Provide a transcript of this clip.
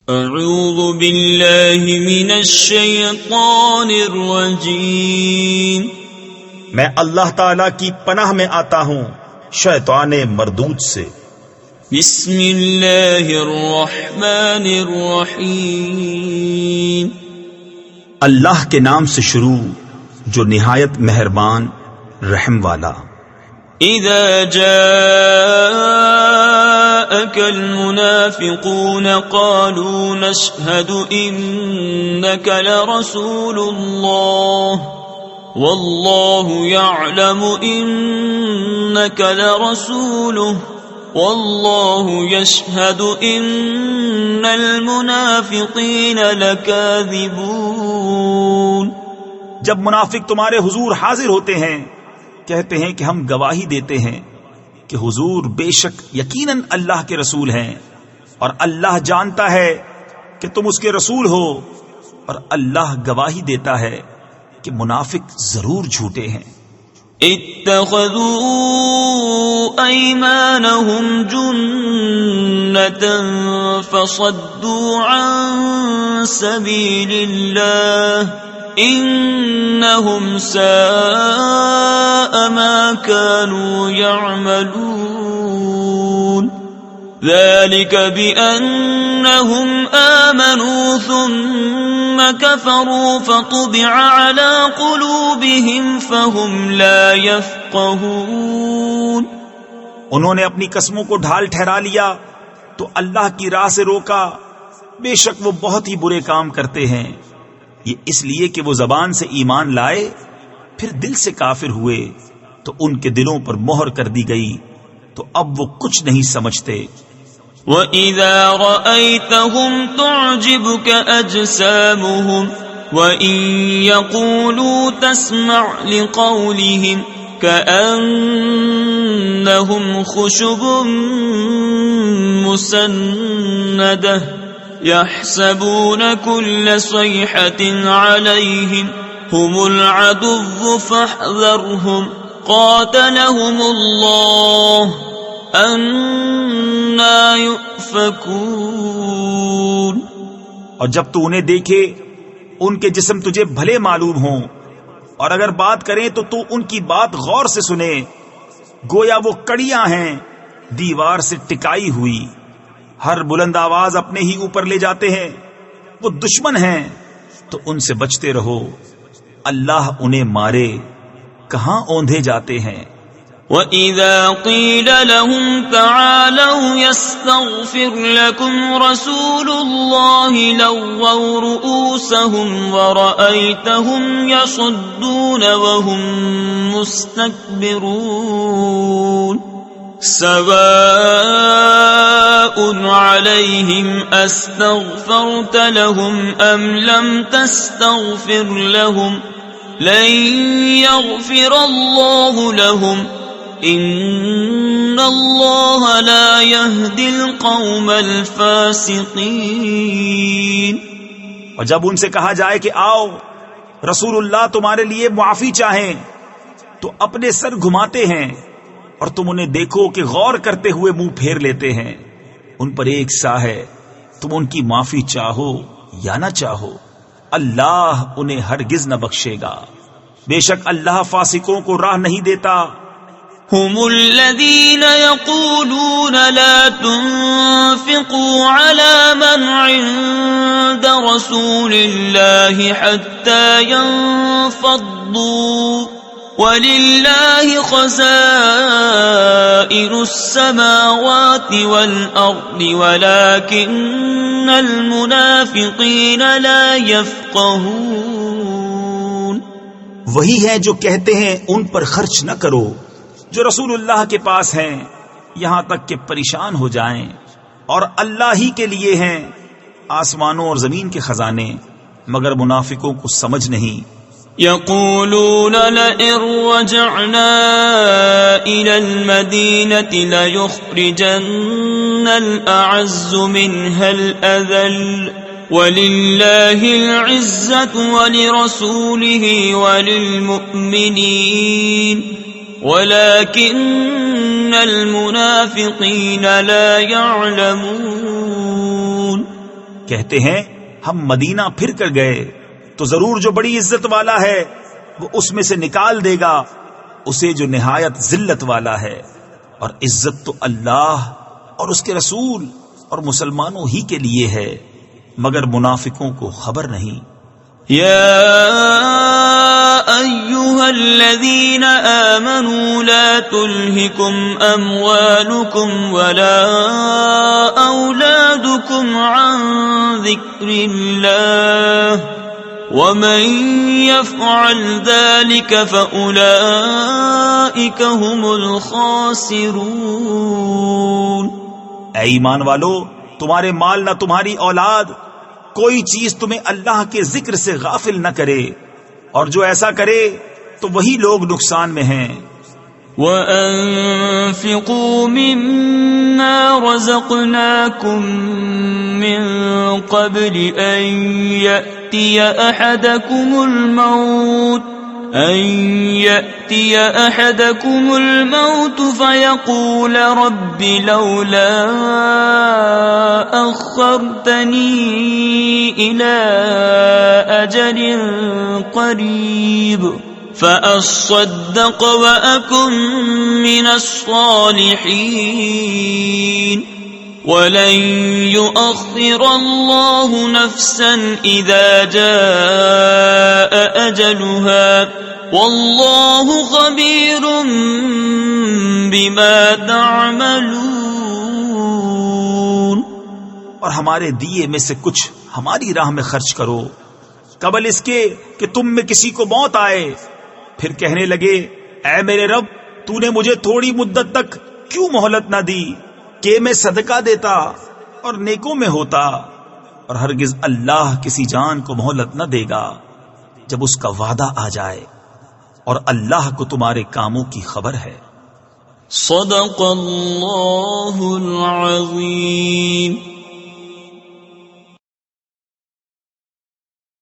اعوذ باللہ من الشیطان الرجیم، میں اللہ تعالی کی پناہ میں آتا ہوں شیطان مردود سے۔ بسم اللہ الرحمن الرحیم، اللہ کے نام سے شروع جو نہایت مہربان رحم والا۔ اذا جاءك المنافقون قالوا نشهد انك لرسول الله والله يعلم انك لرسوله والله يشهد ان المنافقين لكاذبون۔ جب منافق تمہارے حضور حاضر ہوتے ہیں کہتے ہیں کہ ہم گواہی دیتے ہیں کہ حضور بے شک یقیناً اللہ کے رسول ہیں، اور اللہ جانتا ہے کہ تم اس کے رسول ہو، اور اللہ گواہی دیتا ہے کہ منافق ضرور جھوٹے ہیں۔ اتخذوا ایمانہم جنتا فصدوا عن سبیل اللہ انہم ساء ما كانوا يعملون، ذلك بأنهم آمنوا ثم كفروا فطبع على قلوبهم فهم لا يفقهون۔ انہوں نے اپنی قسموں کو ڈھال ٹھہرا لیا تو اللہ کی راہ سے روکا، بے شک وہ بہت ہی برے کام کرتے ہیں۔ یہ اس لیے کہ وہ زبان سے ایمان لائے پھر دل سے کافر ہوئے تو ان کے دلوں پر مہر کر دی گئی، تو اب وہ کچھ نہیں سمجھتے۔ وَإِذَا رَأَيْتَهُمْ تُعْجِبُكَ أَجْسَامُهُمْ وَإِن يَقُولُوا تَسْمَعْ لِقَوْلِهِمْ كَأَنَّهُمْ خُشُبٌ مُّسَنَّدَةٌ يحسبون كل صيحة عليهم هم العدو فاحذرهم قاتلهم الله أنا يؤفكون۔ اور جب تو انہیں دیکھے ان کے جسم تجھے بھلے معلوم ہوں، اور اگر بات کریں تو تو ان کی بات غور سے سنے، گویا وہ کڑیاں ہیں دیوار سے ٹکائی ہوئی، ہر بلند آواز اپنے ہی اوپر لے جاتے ہیں، وہ دشمن ہیں تو ان سے بچتے رہو، اللہ انہیں مارے کہاں اوندھے جاتے ہیں۔ وَإِذَا قِيلَ لَهُمْ تَعَالَوْا يَسْتَغْفِرْ لَكُمْ رَسُولُ اللَّهِ لَوَّوْا رُؤُوسَهُمْ وَرَأَيْتَهُمْ يَصُدُّونَ وَهُمْ مُسْتَكْبِرُونَ۔ سواء عليهم استغفرت لهم ام لم تستغفر لهم لن يغفر الله لهم ان الله لا يهدي القوم الفاسقين۔ اور جب ان سے کہا جائے کہ آؤ رسول اللہ تمہارے لیے معافی چاہیں تو اپنے سر گھماتے ہیں، اور تم انہیں دیکھو کہ غور کرتے ہوئے منہ پھیر لیتے ہیں، ان پر ایک سا ہے، تم ان کی معافی چاہو یا نہ چاہو اللہ انہیں ہرگز نہ بخشے گا، بے شک اللہ فاسقوں کو راہ نہیں دیتا۔ هم الذين يقولون لا تنفقوا على من عند رسول الله حتى ينفضوا وَلِلَّهِ خَزَائِنُ السَّمَاوَاتِ وَالْأَرْضِ وَلَكِنَّ الْمُنَافِقِينَ لَا يَفْقَهُونَ۔ وہی ہیں جو کہتے ہیں ان پر خرچ نہ کرو جو رسول اللہ کے پاس ہیں، یہاں تک کہ پریشان ہو جائیں، اور اللہ ہی کے لیے ہیں آسمانوں اور زمین کے خزانے، مگر منافقوں کو سمجھ نہیں۔ يقولون لئن رجعنا إلى المدينة ليخرجن الأعز منها الأذل ولله العزة ولرسوله وللمؤمنين ولكن المنافقين لا يعلمون۔ کہتے ہیں ہم مدینہ پھر کر گئے تو ضرور جو بڑی عزت والا ہے وہ اس میں سے نکال دے گا اسے جو نہایت ذلت والا ہے، اور عزت تو اللہ اور اس کے رسول اور مسلمانوں ہی کے لیے ہے، مگر منافقوں کو خبر نہیں۔ يا أيها الذين آمنوا لا تلهكم أموالكم ولا أولادكم عن ذكر الله ومن يفعل ذلك فأولئك هم الخاسرون۔ اے ایمان والو، تمہارے مال نہ تمہاری اولاد کوئی چیز تمہیں اللہ کے ذکر سے غافل نہ کرے، اور جو ایسا کرے تو وہی لوگ نقصان میں ہیں۔ وَأَنفِقُوا مِمَّا رَزَقْنَاكُم مِّن قَبْلِ أَن يَأْتِيَ أَحَدَكُمُ الْمَوْتُ فَيَقُولَ رَبِّ لَوْلَا أَخَّرْتَنِي إِلَىٰ أَجَلٍ قَرِيبٍ فَأَصَّدَّقَ وَأَكُن مِّنَ الصَّالِحِينَ وَلَن يُؤَخِّرَ اللَّهُ نَفْسًا إِذَا جَاءَ أَجَلُهَا وَاللَّهُ خَبِيرٌ بِمَا تَعْمَلُونَ۔ اور ہمارے دیے میں سے کچھ ہماری راہ میں خرچ کرو قبل اس کے کہ تم میں کسی کو موت آئے، پھر کہنے لگے اے میرے رب، تو نے مجھے تھوڑی مدت تک کیوں مہلت نہ دی کہ میں صدقہ دیتا اور نیکوں میں ہوتا، اور ہرگز اللہ کسی جان کو مہلت نہ دے گا جب اس کا وعدہ آ جائے، اور اللہ کو تمہارے کاموں کی خبر ہے۔ صدق اللہ العظیم۔